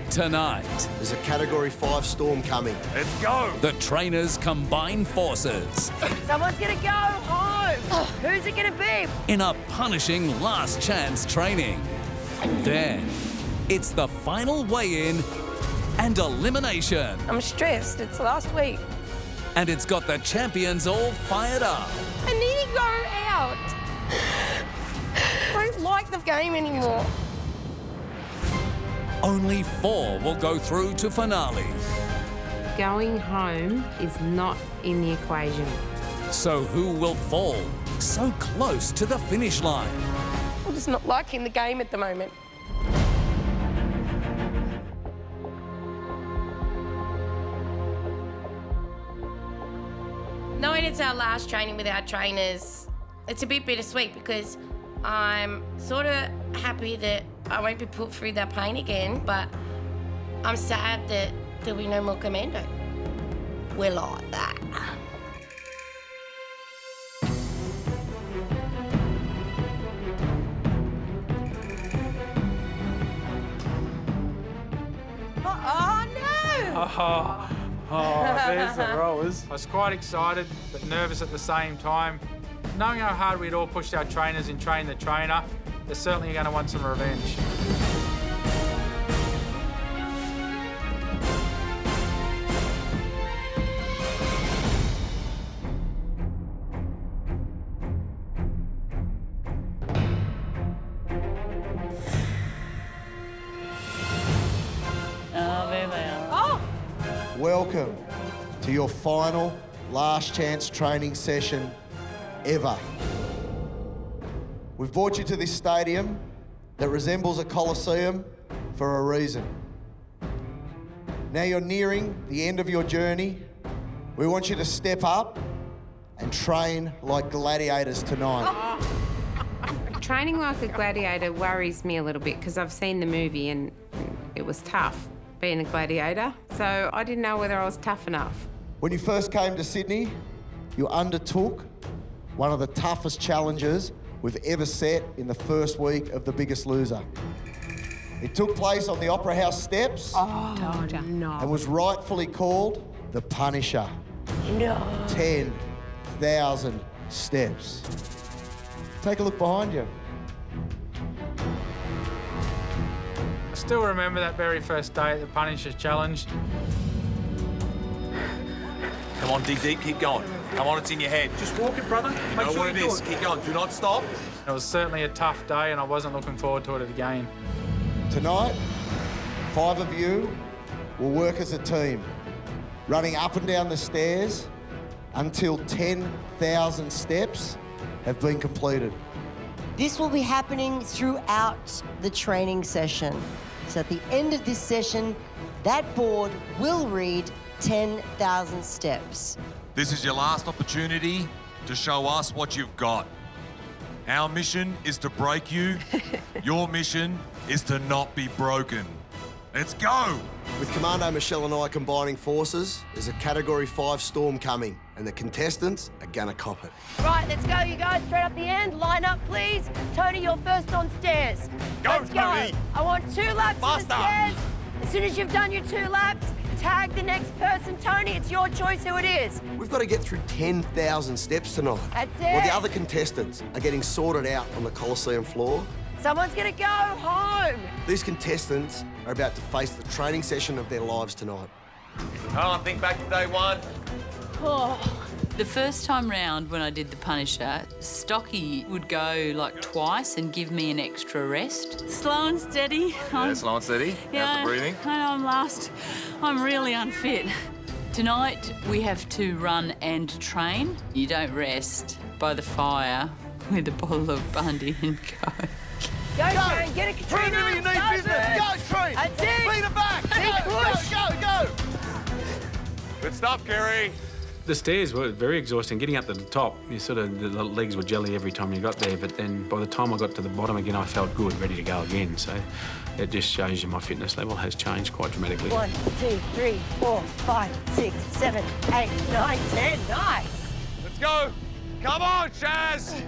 Tonight, There's a Category 5 storm coming. Let's go. the trainers combine forces Someone's gonna go home. Who's it gonna be? in a punishing last chance training. Then, it's the final weigh-in and elimination. I'm stressed. It's last week. And it's got the champions all fired up. I need to go out. I don't like the game anymore. Only 4 will go through to finale. Going home is not in the equation. So who will fall so close to the finish line? I'm just not liking the game at the moment. Knowing it's our last training with our trainers, it's a bit bittersweet because I'm sort of happy that I won't be put through that pain again, but I'm sad that there'll be no more commando. We're like that. There's the rowers. I was quite excited, but nervous at the same time. Knowing how hard we'd all pushed our trainers and trained the trainer, they're certainly going to want some revenge. Welcome to your final last chance training session ever. We've brought you to this stadium that resembles a coliseum for a reason. Now you're nearing the end of your journey. We want you to step up and train like gladiators tonight. Training like a gladiator worries me a little bit because I've seen the movie and it was tough being a gladiator. So I didn't know whether I was tough enough. When you first came to Sydney, you undertook one of the toughest challenges we've ever set in the first week of The Biggest Loser. It took place on the Opera House steps and was rightfully called the Punisher. No. 10,000 steps. Take a look behind you. I still remember that very first day at the Punisher Challenge. Come on, dig deep, keep going. Come on, it's in your head. Just walk it, brother. You know what it is. Keep going, do not stop. It was certainly a tough day and I wasn't looking forward to it again. Tonight, 5 of you will work as a team, running up and down the stairs until 10,000 steps have been completed. This will be happening throughout the training session. So at the end of this session, that board will read 10,000 steps. This is your last opportunity to show us what you've got. Our mission is to break you. Your mission is to not be broken. Let's go! With Commando Michelle and I combining forces, there's a Category 5 storm coming, and the contestants are gonna cop it. Right, let's go, you guys. Straight up the end. Line up, please. Tony, you're first on stairs. Let's Tony. go. I want 2 laps of the Faster. stairs. As soon as you've done your 2 laps, tag the next person. Tony, it's your choice who it is. We've got to get through 10,000 steps tonight. That's While it. the other contestants are getting sorted out on the Coliseum floor, Someone's gonna go home. these contestants are about to face the training session of their lives tonight. Hold on, think back to day 1. The first time round when I did the Punisher, Stocky would go like twice and give me an extra rest. Slow and steady. Slow and steady. Yeah, How's the breathing? I know I'm last. I'm really unfit. Tonight we have to run and train. You don't rest by the fire with a bottle of Bundy and go. Go, Train, get it, Katrina. Whenever you need Go, business, Bird. go, Tree! That's it. Lead it back! Go! Good stuff, Kerry. The stairs were very exhausting. Getting up to the top, the legs were jelly every time you got there, but then by the time I got to the bottom again, I felt good, ready to go again. So it just shows you my fitness level has changed quite dramatically. 1, 2, 3, 4, 5, 6, 7, 8, 9, 10. Nice. Let's go. Come on, Shaz.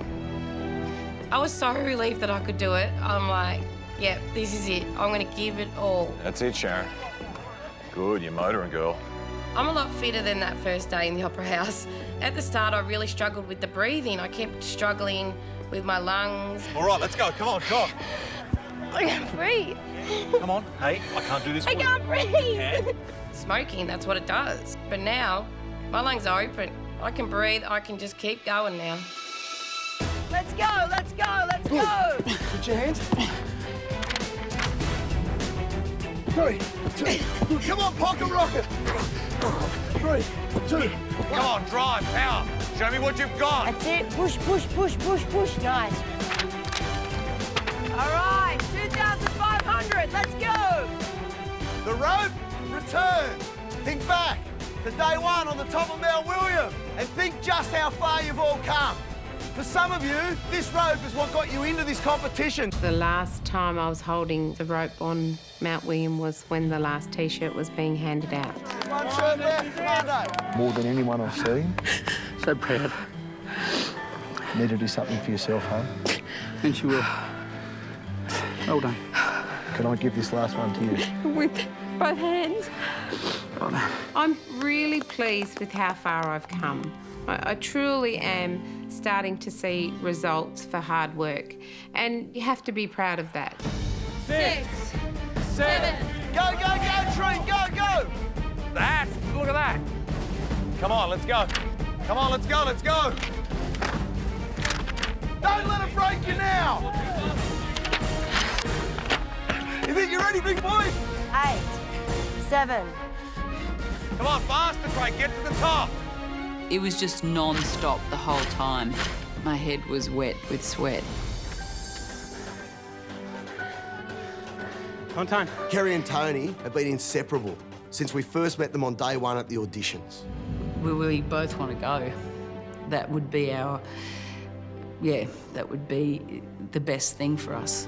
I was so relieved that I could do it. I'm like, yeah, this is it. I'm going to give it all. That's it, Sharon. Good, you're motoring, girl. I'm a lot fitter than that first day in the Opera House. At the start, I really struggled with the breathing. I kept struggling with my lungs. All right, let's go. Come on, talk. I can't breathe. Come on. Hey, I can't do this for I you. can't breathe. Yeah. Smoking, that's what it does. But now, my lungs are open. I can breathe. I can just keep going now. Let's go, let's go, let's go! Put your hands. 3, 2, come on, pocket rocket. 3, 2. Come on, drive, power. Show me what you've got. That's it. Push, push, push, push, push. Nice. All right, 2,500. Let's go. The rope returns. Think back to day one on the top of Mount William and think just how far you've all come. For some of you, this rope is what got you into this competition. The last time I was holding the rope on Mount William was when the last T-shirt was being handed out. One shirt left, Commando. More than anyone I've seen. So proud. You need to do something for yourself, huh? And she will. Well done. Can I give this last one to you? With both hands. Well done. I'm really pleased with how far I've come. I truly am starting to see results for hard work, and you have to be proud of that. 6, 7. Go, go, go, Tree, go, go. Look at that. Come on, let's go. Come on, let's go, let's go. Don't let it break you now. You think you're ready, big boy? 8, 7. Come on, faster, Craig, get to the top. It was just non-stop the whole time. My head was wet with sweat. On time. Kerry and Tony have been inseparable since we first met them on day one at the auditions. We both want to go. That would be that would be the best thing for us.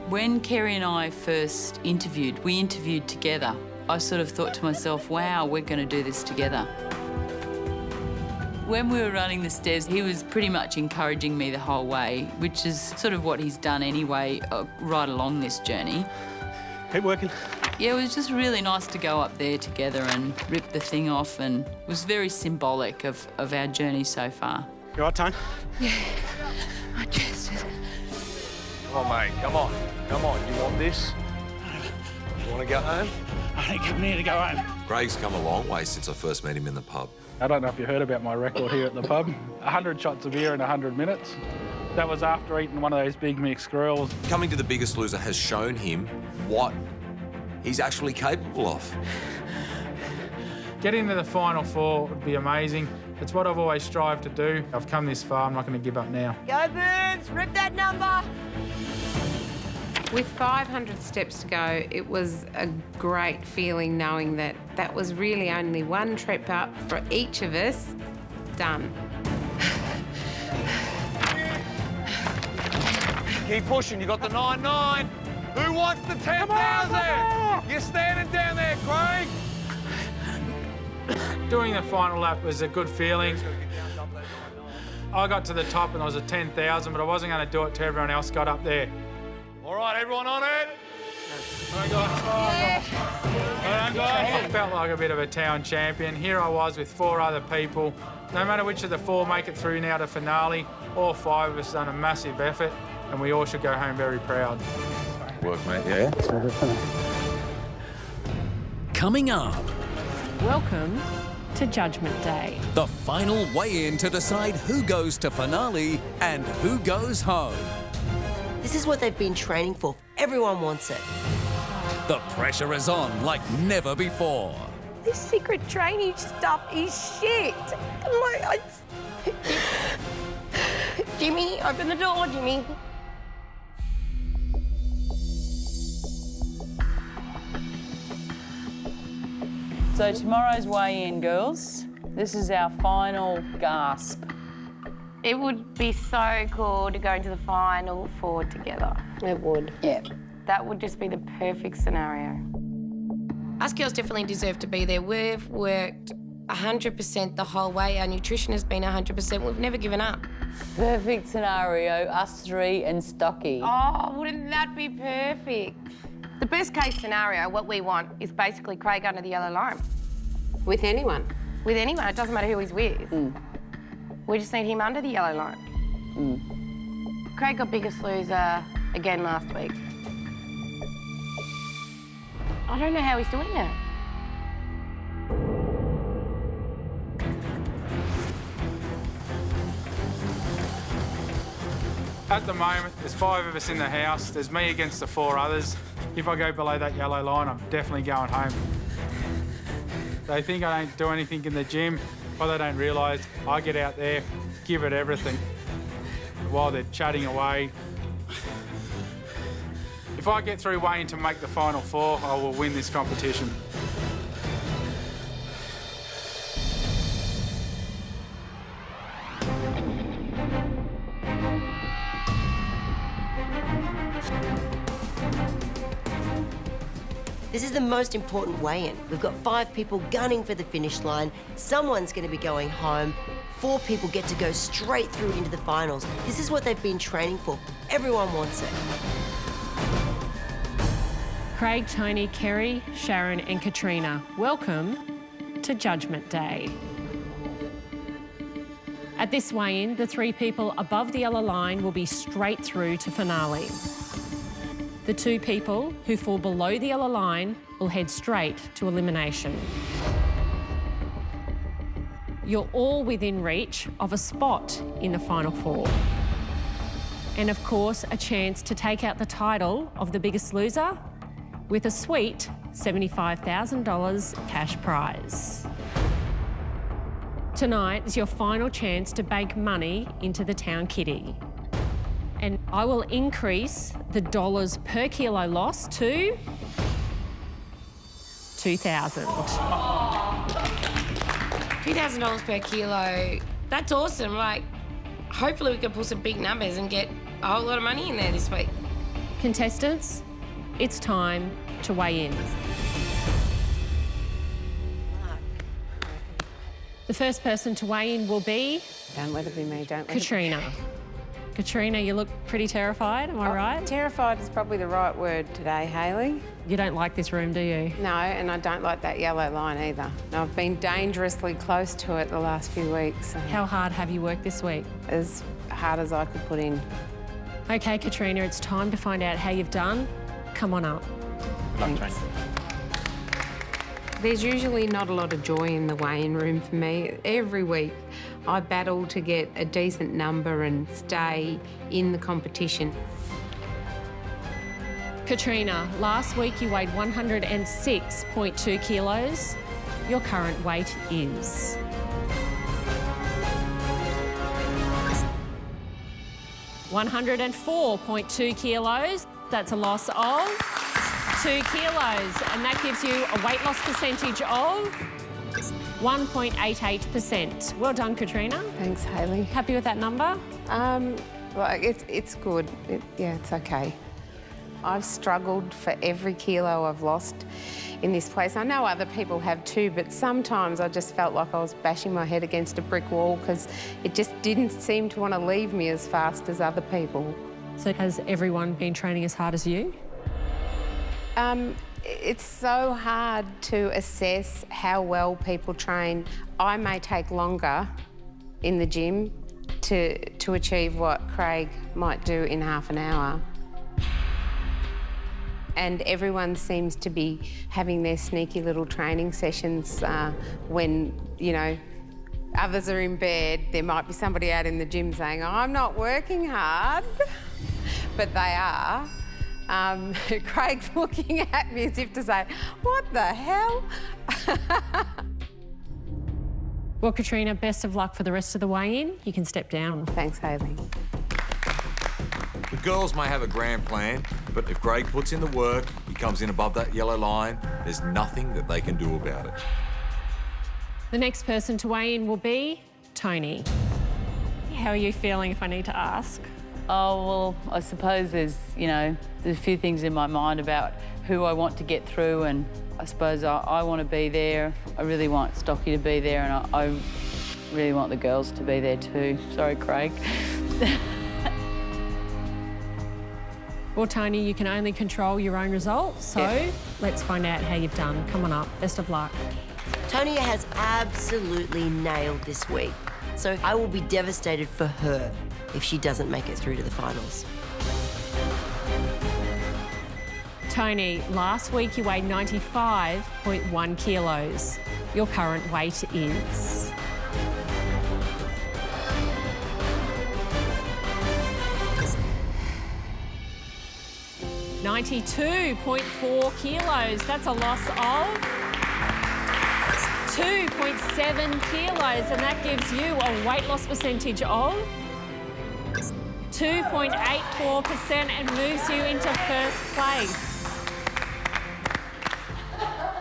When Kerry and I first interviewed, we interviewed together. I sort of thought to myself, wow, we're going to do this together. When we were running the stairs, he was pretty much encouraging me the whole way, which is sort of what he's done anyway, right along this journey. Keep working. Yeah, it was just really nice to go up there together and rip the thing off, and it was very symbolic of our journey so far. You all right, Tone? Yeah, I just... Come on, mate, come on. Come on, you want this? You want to go home? I think I'm near to go home. Greg's come a long way since I first met him in the pub. I don't know if you heard about my record here at the pub. 100 shots of beer in 100 minutes. That was after eating one of those big mixed grills. Coming to The Biggest Loser has shown him what he's actually capable of. Getting to the Final Four would be amazing. It's what I've always strived to do. I've come this far, I'm not going to give up now. Go, Boobs! Rip that number! With 500 steps to go, it was a great feeling knowing that that was really only one trip up for each of us. Done. Keep pushing, you got the 9-9. Who wants the 10,000? You're standing down there, Craig. Doing the final lap was a good feeling. I got to the top and I was at 10,000, but I wasn't going to do it till everyone else got up there. All right, everyone on it? Well done, guys. I felt like a bit of a town champion. Here I was with 4 other people. No matter which of the 4 make it through now to finale, all 5 of us done a massive effort, and we all should go home very proud. Work, mate, yeah? Coming up, Welcome to Judgment Day. the final weigh-in to decide who goes to finale and who goes home. This is what they've been training for. Everyone wants it. The pressure is on like never before. This secret training stuff is shit. Jimmy, open the door, Jimmy. So tomorrow's weigh-in, girls. This is our final gasp. It would be so cool to go into the Final Four together. It would. Yeah. That would just be the perfect scenario. Us girls definitely deserve to be there. We've worked 100% the whole way. Our nutrition has been 100%. We've never given up. Perfect scenario, us three and Stocky. Oh, wouldn't that be perfect? The best case scenario, what we want, is basically Craig under the yellow line. With anyone? With anyone, it doesn't matter who he's with. We just need him under the yellow line. Craig got biggest loser again last week. I don't know how he's doing that. At the moment, there's 5 of us in the house. There's me against the 4 others. If I go below that yellow line, I'm definitely going home. They think I don't do anything in the gym. What they don't realise, I get out there, give it everything. While they're chatting away. If I get through weighing to make the final 4, I will win this competition. This is the most important weigh-in. We've got 5 people gunning for the finish line. Someone's going to be going home. 4 people get to go straight through into the finals. This is what they've been training for. Everyone wants it. Craig, Tony, Kerry, Sharon and Katrina, welcome to Judgment Day. At this weigh-in, the 3 people above the yellow line will be straight through to finale. The 2 people who fall below the yellow line will head straight to elimination. You're all within reach of a spot in the final 4. And of course, a chance to take out the title of the biggest loser with a sweet $75,000 cash prize. Tonight is your final chance to bank money into the town kitty. And I will increase the dollars per kilo lost to $2,000. $2,000 per kilo, that's awesome. Like, hopefully we can pull some big numbers and get a whole lot of money in there this week. Contestants, it's time to weigh in. The first person to weigh in will be... Don't let it be me, don't let Katrina. Katrina, you look pretty terrified, am I right? Terrified is probably the right word today, Hayley. You don't like this room, do you? No, and I don't like that yellow line either. I've been dangerously close to it the last few weeks. How hard have you worked this week? As hard as I could put in. OK, Katrina, it's time to find out how you've done. Come on up. Thanks. There's usually not a lot of joy in the weigh-in room for me. Every week I battle to get a decent number and stay in the competition. Katrina, last week you weighed 106.2 kilos. Your current weight is... $104.2 kilos. That's a loss of 2 kilos, and that gives you a weight loss percentage of 1.88%. Well done, Katrina. Thanks, Hayley. Happy with that number? Well, it's good. Yeah, it's okay. I've struggled for every kilo I've lost in this place. I know other people have too, but sometimes I just felt like I was bashing my head against a brick wall because it just didn't seem to want to leave me as fast as other people. So has everyone been training as hard as you? It's so hard to assess how well people train. I may take longer in the gym to achieve what Craig might do in half an hour. And everyone seems to be having their sneaky little training sessions when, you know, others are in bed. There might be somebody out in the gym saying, I'm not working hard, but they are. Craig's looking at me as if to say, what the hell? Well, Katrina, best of luck for the rest of the weigh-in. You can step down. Thanks, Hayley. The girls may have a grand plan, but if Craig puts in the work, he comes in above that yellow line, there's nothing that they can do about it. The next person to weigh in will be Tony. How are you feeling, if I need to ask? Oh, well, I suppose there's a few things in my mind about who I want to get through, and I suppose I want to be there. I really want Stocky to be there, and Really want the girls to be there too. Sorry, Craig. Well, Tony, you can only control your own results, so let's find out how you've done. Come on up. Best of luck. Tonya has absolutely nailed this week, so I will be devastated for her if she doesn't make it through to the finals. Tony, last week you weighed 95.1 kilos. Your current weight is... 92.4 kilos. That's a loss of 2.7 kilos, and that gives you a weight loss percentage of 2.84% and moves you into first place.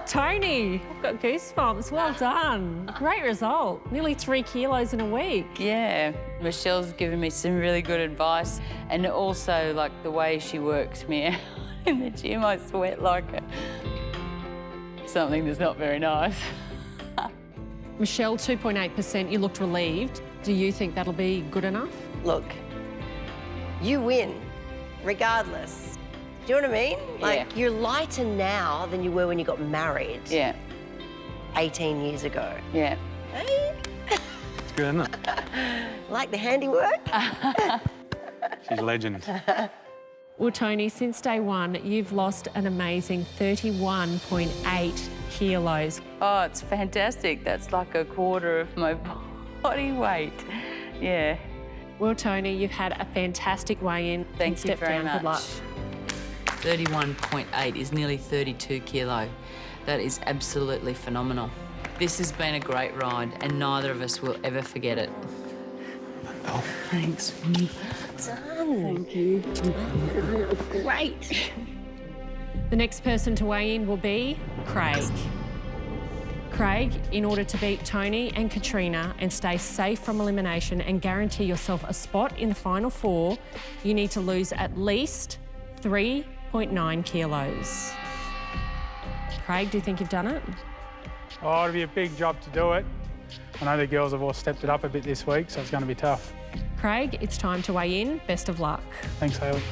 Tony, I've got goosebumps. Well done. Great result. Nearly 3 kilos in a week. Yeah, Michelle's given me some really good advice, and also like the way she works me out in the gym. I sweat like something that's not very nice. Michelle, 2.8%. You looked relieved. Do you think that'll be good enough? Look, you win, regardless. Do you know what I mean? Like, you're lighter now than you were when you got married. Yeah. 18 years ago. Yeah. Hey? It's good, isn't it? Like the handiwork? She's a legend. Well, Tony, since day one, you've lost an amazing 31.8 kilos. Oh, it's fantastic. That's like a quarter of my body weight. Yeah. Well, Tony, you've had a fantastic weigh-in. Thank you very much. Good luck. 31.8 is nearly 32 kilo. That is absolutely phenomenal. This has been a great ride and neither of us will ever forget it. Oh, thanks. Thank you. Great. The next person to weigh in will be Craig. Craig, in order to beat Tony and Katrina and stay safe from elimination and guarantee yourself a spot in the final four, you need to lose at least 3.9 kilos. Craig, do you think you've done it? Oh, it'll be a big job to do it. I know the girls have all stepped it up a bit this week, so it's going to be tough. Craig, it's time to weigh in. Best of luck. Thanks, Hayley.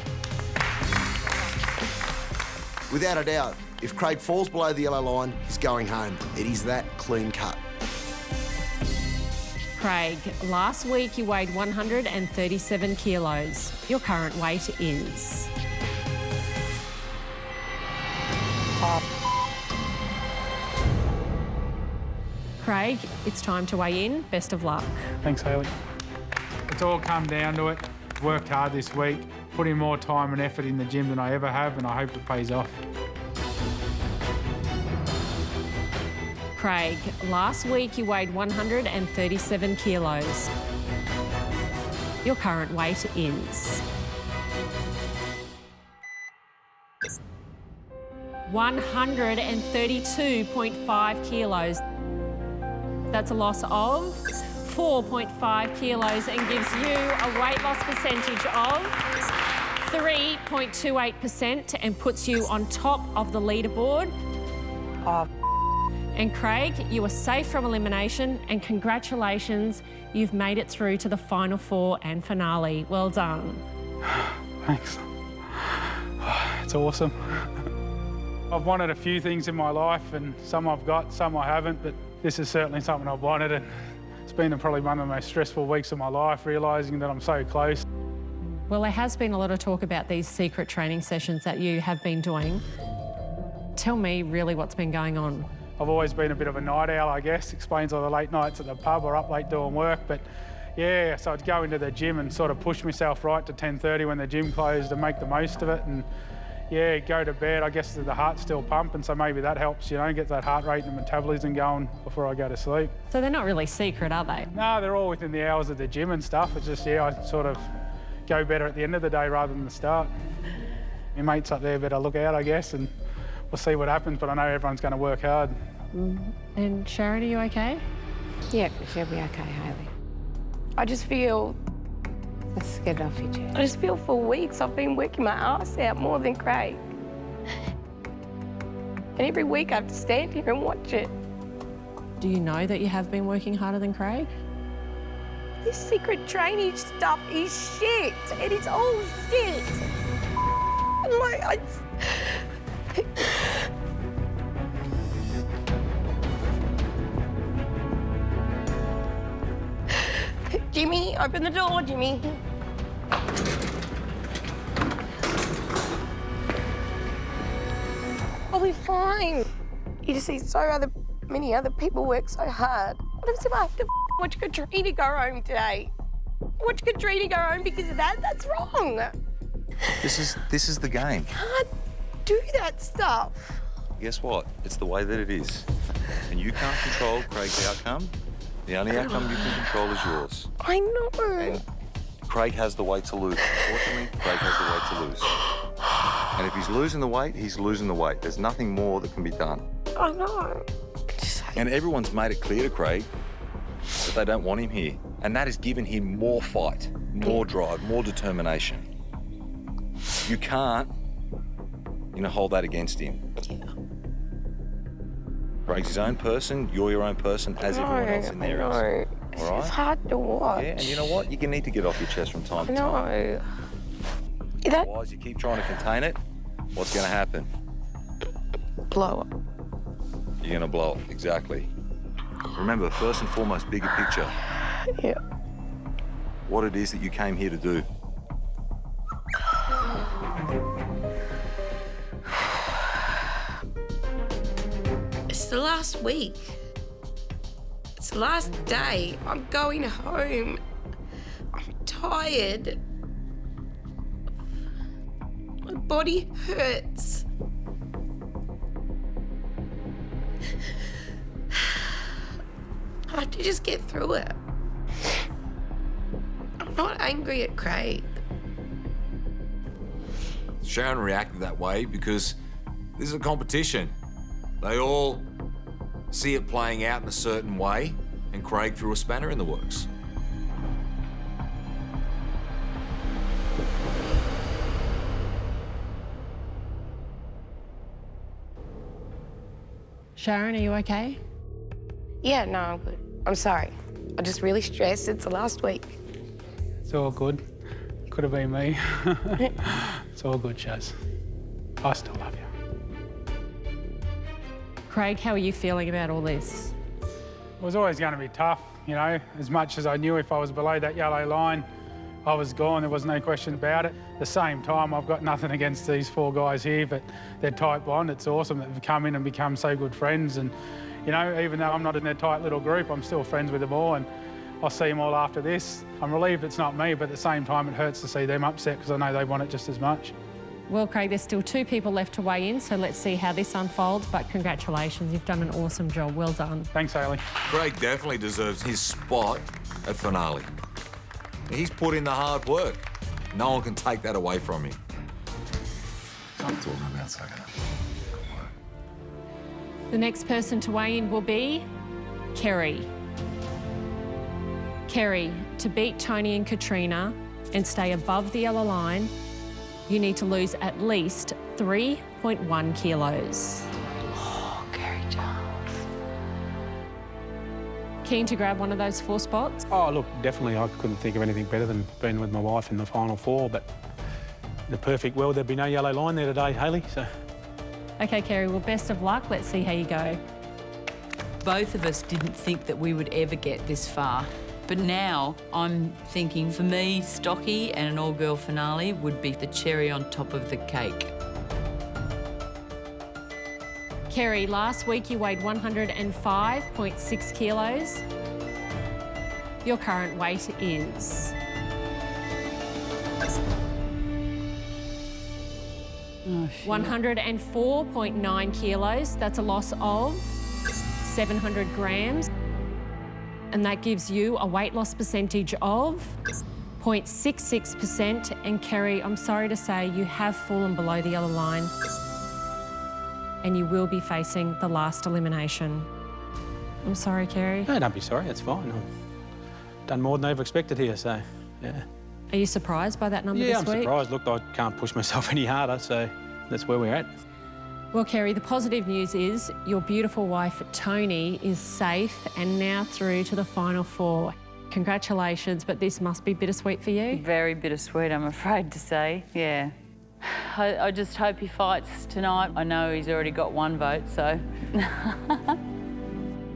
Without a doubt, if Craig falls below the yellow line, he's going home. It is that clean cut. Craig, last week you weighed 137 kilos. Your current weight is... Craig, it's time to weigh in. Best of luck. Thanks, Hayley. It's all come down to it. Worked hard this week, put in more time and effort in the gym than I ever have, and I hope it pays off. Craig, last week you weighed 137 kilos. Your current weight is... 132.5 kilos. That's a loss of 4.5 kilos and gives you a weight loss percentage of 3.28% and puts you on top of the leaderboard. And Craig, you are safe from elimination and congratulations, you've made it through to the final four and finale. Well done. Thanks. It's awesome. I've wanted a few things in my life and some I've got, some I haven't, but this is certainly something I've wanted, and it's been probably one of the most stressful weeks of my life, realising that I'm so close. Well, there has been a lot of talk about these secret training sessions that you have been doing. Tell me really what's been going on. I've always been a bit of a night owl, I guess. Explains all the late nights at the pub or up late doing work. But yeah, so I'd go into the gym and sort of push myself right to 10:30 when the gym closed and make the most of it. And yeah, go to bed. I guess the heart's still pumping, so maybe that helps, you know, get that heart rate and metabolism going before I go to sleep. So they're not really secret, are they? No, they're all within the hours of the gym and stuff. It's just, yeah, I sort of go better at the end of the day rather than the start. Your mates up there better look out, I guess, and we'll see what happens, but I know everyone's going to work hard. And Sharon, are you okay? Yep, she'll be okay, Hayley. I just feel... Let's get it off your chest. I just feel for weeks I've been working my ass out more than Craig. And every week I have to stand here and watch it. Do you know that you have been working harder than Craig? This secret training stuff is shit. It is all shit. Like, Jimmy, open the door, Jimmy. I'll be fine. You just see many other people work so hard. What if I have to watch Katrina go home today? Watch Katrina go home because of that? That's wrong. This is the game. Can't do that stuff. Guess what? It's the way that it is. And you can't control Craig's outcome. The only outcome you can control is yours. I know. Craig has the weight to lose. Unfortunately, Craig has the weight to lose. And if he's losing the weight, he's losing the weight. There's nothing more that can be done. I know. And everyone's made it clear to Craig that they don't want him here. And that has given him more fight, more drive, more determination. You can't, hold that against him. Craig's his own person, you're your own person, as everyone else in there is. All right? It's hard to watch. Yeah, and you know what? You need to get off your chest from time to time. Otherwise, you keep trying to contain it, what's going to happen? Blow up. You're going to blow up, exactly. Remember, first and foremost, bigger picture. Yeah. What it is that you came here to do. It's the last week. It's the last day. I'm going home. I'm tired. My body hurts. I have to just get through it. I'm not angry at Craig. Sharon reacted that way because this is a competition. They all see it playing out in a certain way, and Craig threw a spanner in the works. Sharon, are you okay? Yeah, no, I'm good. I'm sorry. I'm just really stressed. It's the last week. It's all good. Could have been me. It's all good, Shaz. I still love you. Craig, how are you feeling about all this? It was always going to be tough, as much as I knew if I was below that yellow line, I was gone. There was no question about it. At the same time, I've got nothing against these four guys here, but they're tight bond. It's awesome that they've come in and become so good friends. And, even though I'm not in their tight little group, I'm still friends with them all. And I'll see them all after this. I'm relieved it's not me, but at the same time, it hurts to see them upset because I know they want it just as much. Well, Craig, there's still 2 people left to weigh in, so let's see how this unfolds. But congratulations, you've done an awesome job. Well done. Thanks, Hayley. Craig definitely deserves his spot at finale. He's put in the hard work. No one can take that away from him. I'm talking about second. The next person to weigh in will be Kerry. Kerry, to beat Tony and Katrina and stay above the yellow line, you need to lose at least 3.1 kilos. Oh, Kerry Charles. Keen to grab one of those 4 spots? Oh, look, definitely I couldn't think of anything better than being with my wife in the final 4, but in the perfect world, there'd be no yellow line there today, Hayley, so... OK, Kerry, well, best of luck. Let's see how you go. Both of us didn't think that we would ever get this far. But now I'm thinking, for me, Stocky and an all-girl finale would be the cherry on top of the cake. Kerry, last week you weighed 105.6 kilos. Your current weight is... 104.9 kilos. That's a loss of 700 grams. And that gives you a weight loss percentage of 0.66%. And Kerry, I'm sorry to say, you have fallen below the yellow line and you will be facing the last elimination. I'm sorry, Kerry. No, don't be sorry, it's fine. I've done more than I've expected here, so, yeah. Are you surprised by that number this week? Yeah, I'm surprised. Look, I can't push myself any harder, so that's where we're at. Well, Kerry, the positive news is your beautiful wife, Tony, is safe and now through to the final 4. Congratulations, but this must be bittersweet for you. Very bittersweet, I'm afraid to say, yeah. I just hope he fights tonight. I know he's already got one vote, so.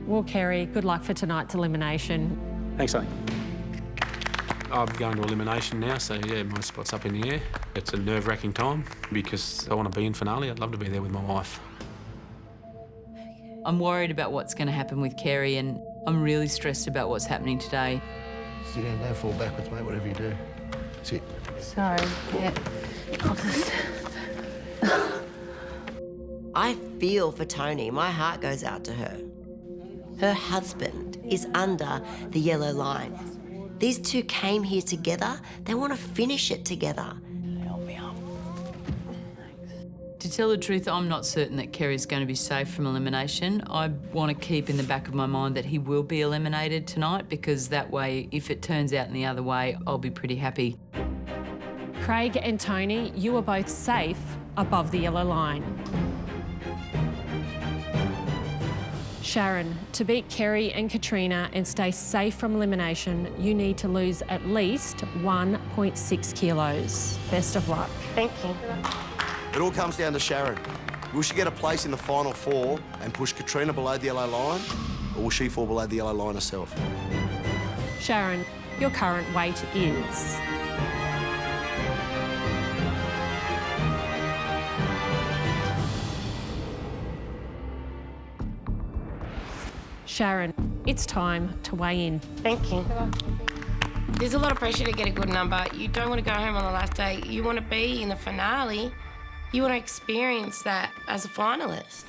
Well, Kerry, good luck for tonight's elimination. Thanks, Sonny. I'm going to elimination now, so yeah, my spot's up in the air. It's a nerve-wracking time because I want to be in finale. I'd love to be there with my wife. I'm worried about what's going to happen with Kerry, and I'm really stressed about what's happening today. Sit down, don't fall backwards, mate, whatever you do. Sit. Sorry, yeah. I feel for Tony. My heart goes out to her. Her husband is under the yellow line. These two came here together. They want to finish it together. To tell the truth, I'm not certain that Kerry's going to be safe from elimination. I want to keep in the back of my mind that he will be eliminated tonight, because that way, if it turns out in the other way, I'll be pretty happy. Craig and Tony, you are both safe above the yellow line. Sharon, to beat Kerry and Katrina and stay safe from elimination, you need to lose at least 1.6 kilos. Best of luck. Thank you. It all comes down to Sharon. Will she get a place in the final four and push Katrina below the yellow line, or will she fall below the yellow line herself? Sharon, your current weight is... Sharon, it's time to weigh in. Thank you. There's a lot of pressure to get a good number. You don't want to go home on the last day. You want to be in the finale. You want to experience that as a finalist.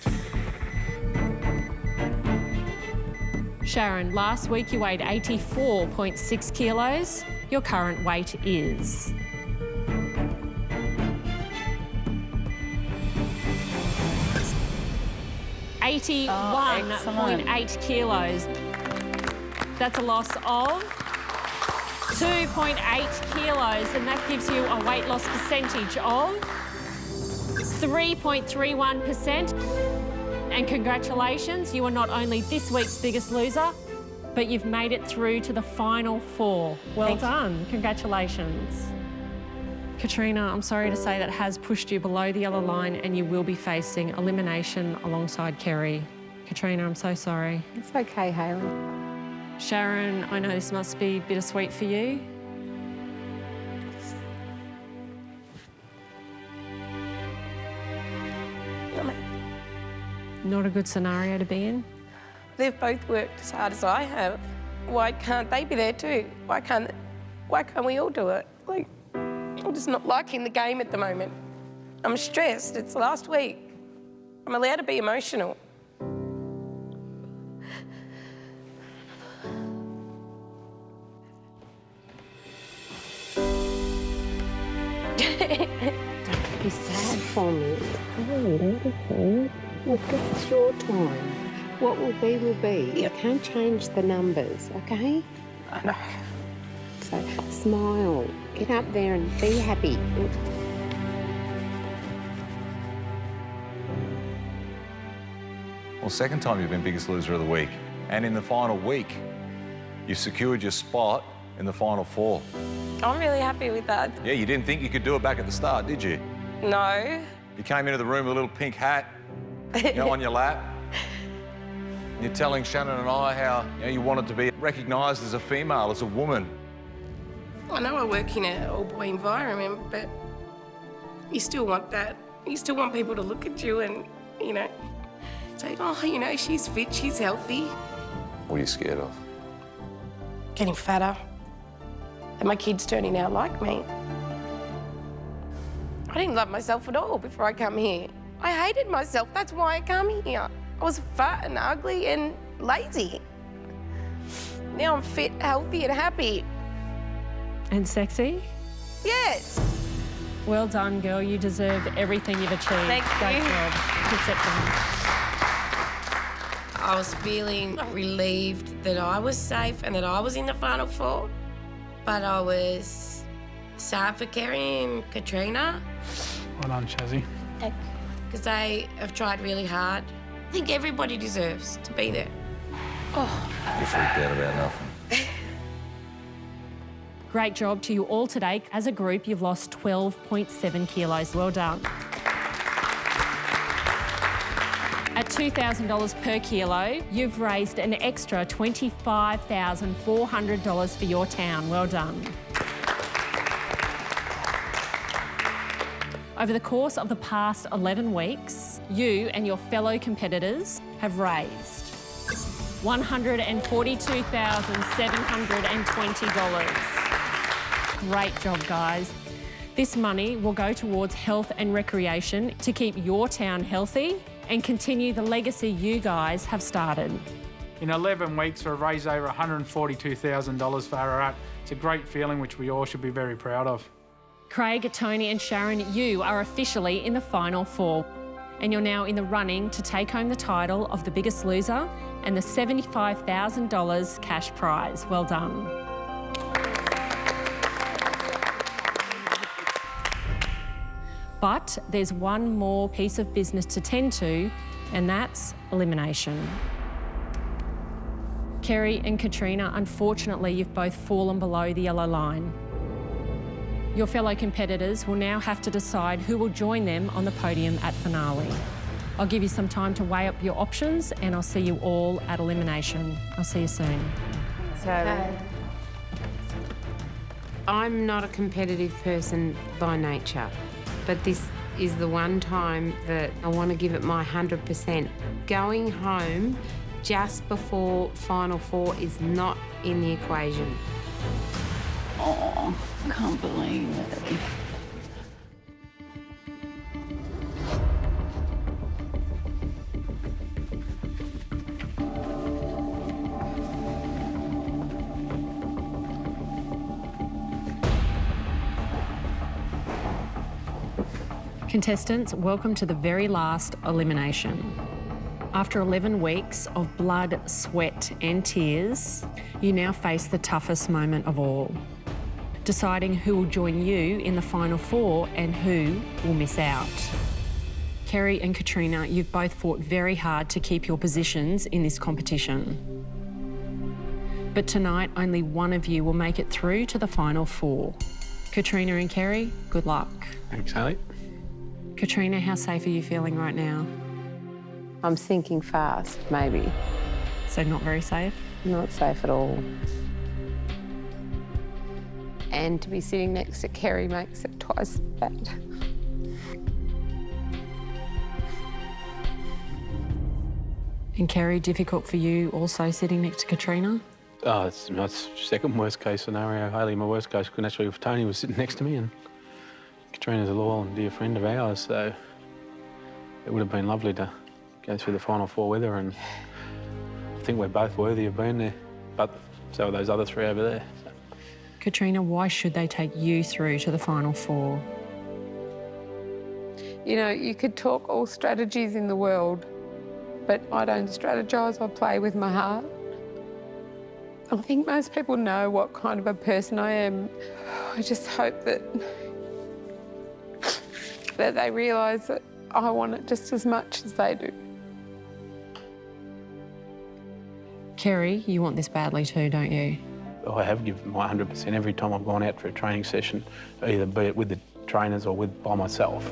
Sharon, last week you weighed 84.6 kilos. Your current weight is... $81.8 kilos. That's a loss of 2.8 kilos, and that gives you a weight loss percentage of 3.31%. And congratulations, you are not only this week's biggest loser, but you've made it through to the final four. Well done. Congratulations. Katrina, I'm sorry to say that has pushed you below the yellow line, and you will be facing elimination alongside Kerry. Katrina, I'm so sorry. It's okay, Hayley. Sharon, I know this must be bittersweet for you. Not a good scenario to be in. They've both worked as hard as I have. Why can't they be there too? Why can't we all do it? Like, I'm just not liking the game at the moment. I'm stressed. It's last week. I'm allowed to be emotional. Don't be sad for me. Oh, don't be sad. Look, this is your time. What will be, will be. You can't change the numbers, okay? I know. So smile. Get up there and be happy. Well, second time you've been biggest loser of the week. And in the final week, you've secured your spot in the final four. I'm really happy with that. Yeah, you didn't think you could do it back at the start, did you? No. You came into the room with a little pink hat, on your lap. And you're telling Shannon and I how you wanted to be recognised as a female, as a woman. I know I work in an all-boy environment, but you still want that. You still want people to look at you and, say, oh, she's fit, she's healthy. What are you scared of? Getting fatter. And my kids turning out like me. I didn't love myself at all before I come here. I hated myself. That's why I come here. I was fat and ugly and lazy. Now I'm fit, healthy and happy. And sexy? Yes. Well done, girl. You deserve everything you've achieved. Thank Great you. job. Accepting. I was feeling relieved that I was safe and that I was in the final four, but I was sad for Kerry and Katrina. Well done, Shazzy. Because they have tried really hard. I think everybody deserves to be there. You freaked out about nothing. Great job to you all today. As a group, you've lost 12.7 kilos. Well done. At $2,000 per kilo, you've raised an extra $25,400 for your town. Well done. Over the course of the past 11 weeks, you and your fellow competitors have raised $142,720. Great job, guys. This money will go towards health and recreation to keep your town healthy and continue the legacy you guys have started. In 11 weeks, we've raised over $142,000 for Ararat. It's a great feeling which we all should be very proud of. Craig, Tony and Sharon, you are officially in the final four, and you're now in the running to take home the title of the biggest loser and the $75,000 cash prize. Well done. But there's one more piece of business to tend to, and that's elimination. Kerry and Katrina, unfortunately, you've both fallen below the yellow line. Your fellow competitors will now have to decide who will join them on the podium at finale. I'll give you some time to weigh up your options, and I'll see you all at elimination. I'll see you soon. So, I'm not a competitive person by nature, but this is the one time that I want to give it my 100%. Going home just before Final Four is not in the equation. Oh, I can't believe it. Contestants, welcome to the very last elimination. After 11 weeks of blood, sweat and tears, you now face the toughest moment of all. Deciding who will join you in the final four and who will miss out. Kerry and Katrina, you've both fought very hard to keep your positions in this competition. But tonight, only one of you will make it through to the final four. Katrina and Kerry, good luck. Thanks, Haley. Katrina, how safe are you feeling right now? I'm sinking fast, maybe. So not very safe? Not safe at all. And to be sitting next to Kerry makes it twice as bad. And Kerry, difficult for you also sitting next to Katrina? Oh, it's my second worst case scenario, Haley. My worst case, naturally, if Tony was sitting next to me, and Katrina's a loyal and dear friend of ours, so it would have been lovely to go through the final four with her, and I think we're both worthy of being there, but so are those other three over there. So. Katrina, why should they take you through to the final four? You know, you could talk all strategies in the world, but I don't strategise, I play with my heart. I think most people know what kind of a person I am. I just hope that they realise that I want it just as much as they do. Kerry, you want this badly too, don't you? I have given my 100% every time I've gone out for a training session, either be it with the trainers or by myself.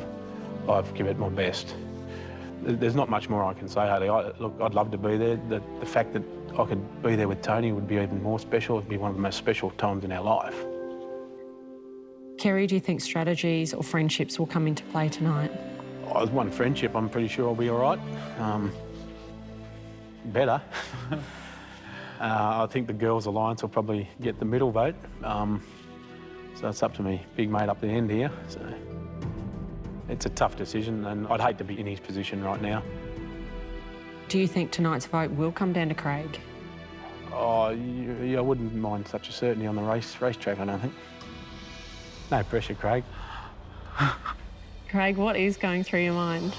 I've given it my best. There's not much more I can say, Haley. Look, I'd love to be there. The fact that I could be there with Tony would be even more special. It'd be one of the most special times in our life. Kerry, do you think strategies or friendships will come into play tonight? Oh, one friendship, I'm pretty sure I'll be all right. Better. I think the Girls Alliance will probably get the middle vote. So it's up to me, big mate up the end here. So it's a tough decision, and I'd hate to be in his position right now. Do you think tonight's vote will come down to Craig? Oh, yeah, I wouldn't mind such a certainty on the racetrack, I don't think. No pressure, Craig. Craig, what is going through your mind?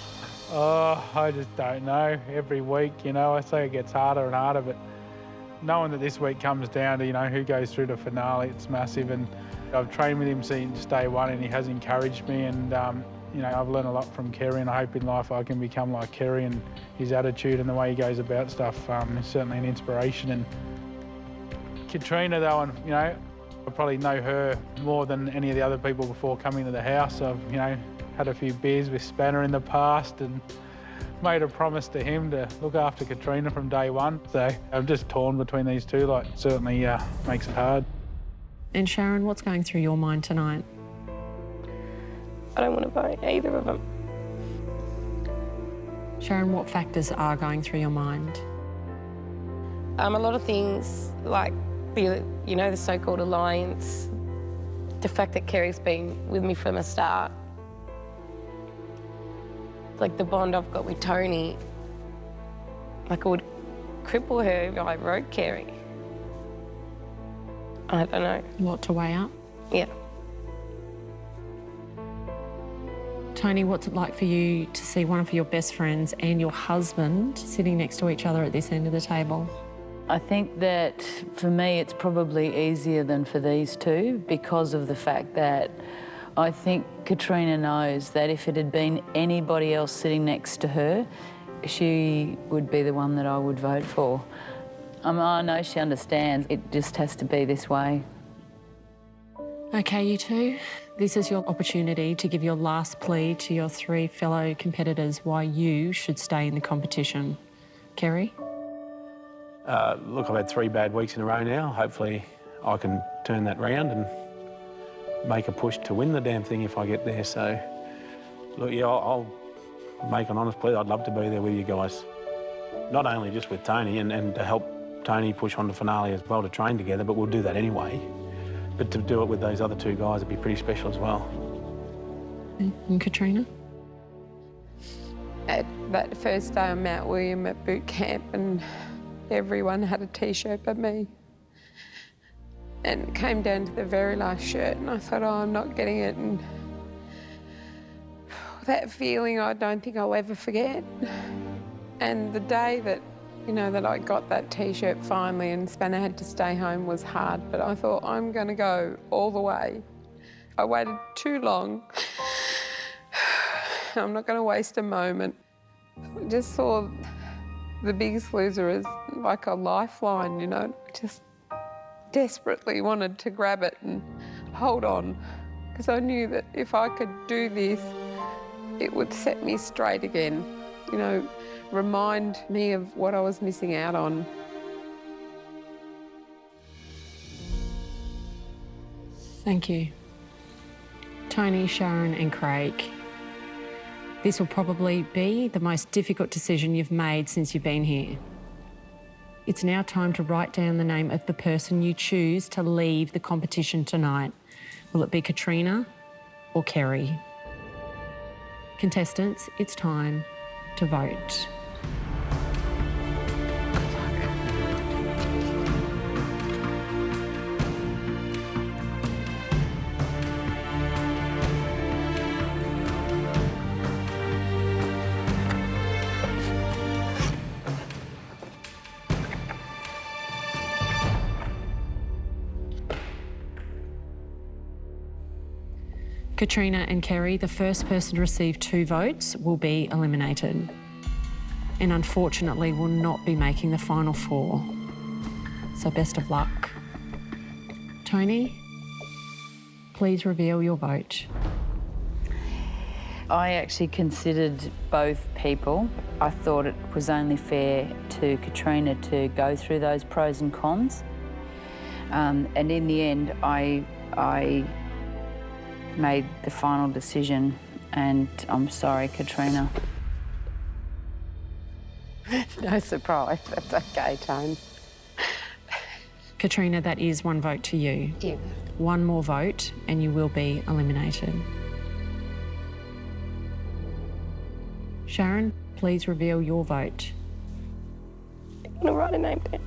Oh, I just don't know. Every week, you know, I say it gets harder and harder, but knowing that this week comes down to, you know, who goes through the finale, it's massive. And I've trained with him since day one, and he has encouraged me. And, you know, I've learned a lot from Kerry, and I hope in life I can become like Kerry, and his attitude and the way he goes about stuff is certainly an inspiration. And Katrina, though, and, you know, I probably know her more than any of the other people before coming to the house. I've, you know, had a few beers with Spanner in the past and made a promise to him to look after Katrina from day one. So I'm just torn between these two, like, certainly makes it hard. And Sharon, what's going through your mind tonight? I don't want to vote either of them. Sharon, what factors are going through your mind? A lot of things like the so-called alliance, the fact that Kerry's been with me from the start, like the bond I've got with Tony, like it would cripple her if I wrote Kerry. I don't know. A lot to weigh up? Yeah. Tony, what's it like for you to see one of your best friends and your husband sitting next to each other at this end of the table? I think that for me it's probably easier than for these two because of the fact that I think Katrina knows that if it had been anybody else sitting next to her, she would be the one that I would vote for. I know she understands. It just has to be this way. Okay, you two, this is your opportunity to give your last plea to your three fellow competitors why you should stay in the competition. Kerry? Look, I've had 3 bad weeks in a row now. Hopefully I can turn that round and make a push to win the damn thing if I get there. So, look, yeah, I'll make an honest plea. I'd love to be there with you guys. Not only just with Tony and to help Tony push on the finale as well to train together, but we'll do that anyway. But to do it with those other 2 guys would be pretty special as well. And Katrina? At that first day on Mount William at boot camp, and everyone had a T-shirt but me. And it came down to the very last shirt, and I thought, oh, I'm not getting it. And that feeling I don't think I'll ever forget. And the day that, that I got that T-shirt finally and Spanner had to stay home was hard, but I thought, I'm going to go all the way. I waited too long. I'm not going to waste a moment. I just saw The Biggest Loser as like a lifeline, just desperately wanted to grab it and hold on, because I knew that if I could do this, it would set me straight again, remind me of what I was missing out on. Thank you. Tony, Sharon and Craig, this will probably be the most difficult decision you've made since you've been here. It's now time to write down the name of the person you choose to leave the competition tonight. Will it be Katrina or Kerry? Contestants, it's time to vote. Katrina and Kerry, the first person to receive 2 votes will be eliminated and unfortunately will not be making the final 4. So best of luck. Tony, please reveal your vote. I actually considered both people. I thought it was only fair to Katrina to go through those pros and cons. And in the end, I made the final decision, and I'm sorry, Katrina. No surprise, that's okay, Tone. Katrina, that is 1 vote to you. Yeah. 1 more vote and you will be eliminated. Sharon, please reveal your vote. I'm gonna write a name down.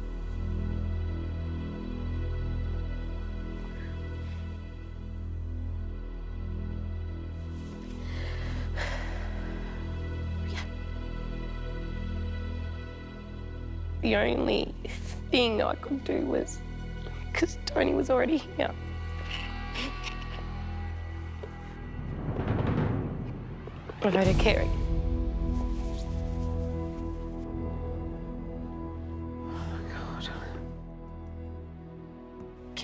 The only thing I could do was, because Tony was already here. I voted Kerry.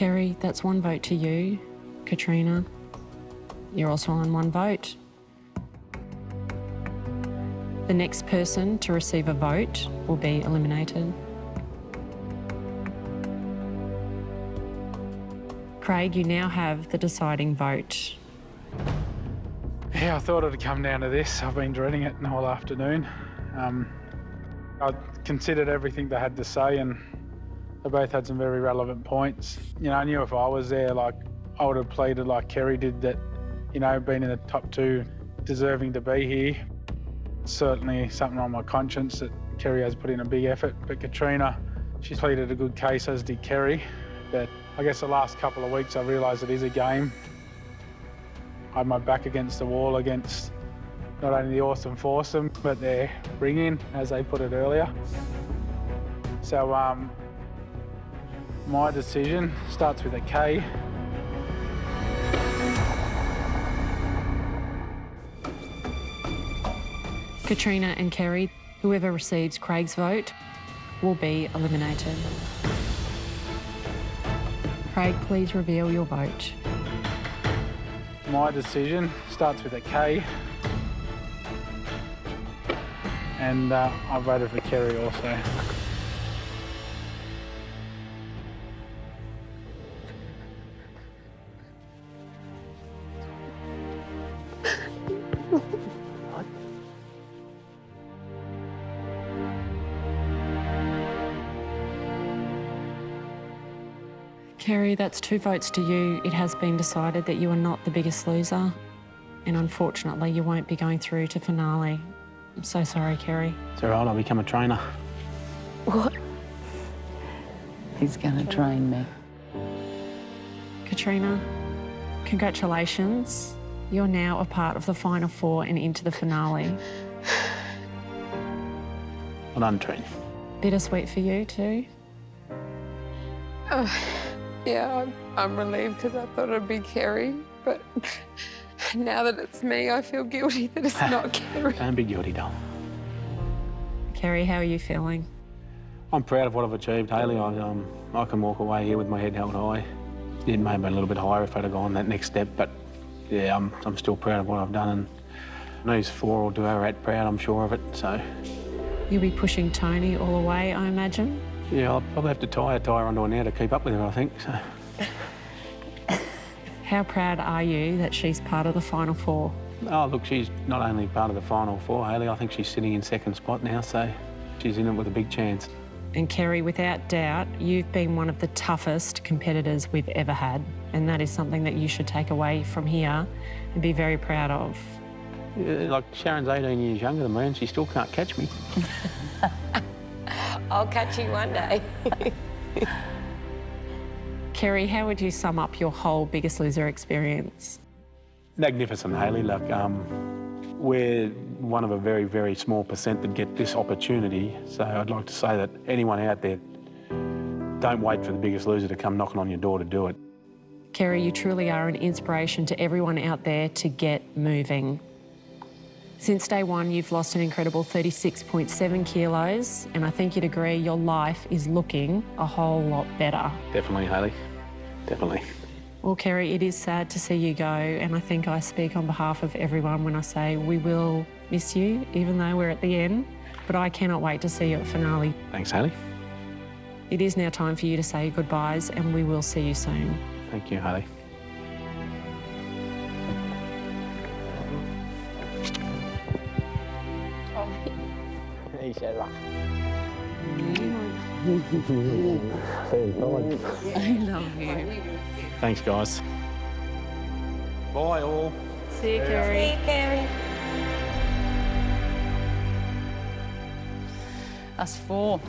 Kerry, that's 1 vote to you. Katrina, you're also on 1 vote. The next person to receive a vote will be eliminated. Craig, you now have the deciding vote. Yeah, I thought it'd come down to this. I've been dreading it the whole afternoon. I considered everything they had to say, and they both had some very relevant points. You know, I knew if I was there, like, I would have pleaded like Kerry did that, you know, being in the top 2, deserving to be here. It's certainly something on my conscience that Kerry has put in a big effort, but Katrina, she's pleaded a good case, as did Kerry. But I guess the last couple of weeks I realised it is a game. I had my back against the wall against not only the awesome foursome, but their ring-in, as they put it earlier. So my decision starts with a K. Katrina and Kerry, whoever receives Craig's vote will be eliminated. Craig, please reveal your vote. My decision starts with a K. And I voted for Kerry also. Kerry, that's 2 votes to you. It has been decided that you are not the biggest loser, and unfortunately you won't be going through to finale. I'm so sorry, Kerry. It's all right, I'll become a trainer. What? He's going to train me. Katrina, congratulations. You're now a part of the final 4 and into the finale. Well done, Trina. Bittersweet for you too? Yeah, I'm relieved because I thought it'd be Kerry, but now that it's me, I feel guilty that it's not Kerry. Don't be guilty, doll. Kerry, how are you feeling? I'm proud of what I've achieved, Hayley. I can walk away here with my head held high. It may have been a little bit higher if I'd have gone that next step, but yeah, I'm still proud of what I've done, and these 4 will do Ararat proud, I'm sure of it, so. You'll be pushing Tony all the way, I imagine? Yeah, I'll probably have to tie her onto her now to keep up with her, I think, so. How proud are you that she's part of the final 4? Oh, look, she's not only part of the final 4, Hayley, I think she's sitting in 2nd spot now, so she's in it with a big chance. And Kerry, without doubt, you've been one of the toughest competitors we've ever had, and that is something that you should take away from here and be very proud of. Yeah, like, Sharon's 18 years younger than me and she still can't catch me. I'll catch you one day. Kerry, how would you sum up your whole Biggest Loser experience? Magnificent, Hayley. Like, we're one of a very, very small percent that get this opportunity. So I'd like to say that anyone out there, don't wait for the Biggest Loser to come knocking on your door to do it. Kerry, you truly are an inspiration to everyone out there to get moving. Since day 1, you've lost an incredible 36.7 kilos, and I think you'd agree your life is looking a whole lot better. Definitely, Hayley. Definitely. Well, Kerry, it is sad to see you go, and I think I speak on behalf of everyone when I say we will miss you, even though we're at the end, but I cannot wait to see you at finale. Thanks, Hayley. It is now time for you to say goodbyes, and we will see you soon. Thank you, Hayley. Hey, Sarah. I love you. Thanks, guys. Bye, all. See you, Kerry. See you, Kerry. Us 4.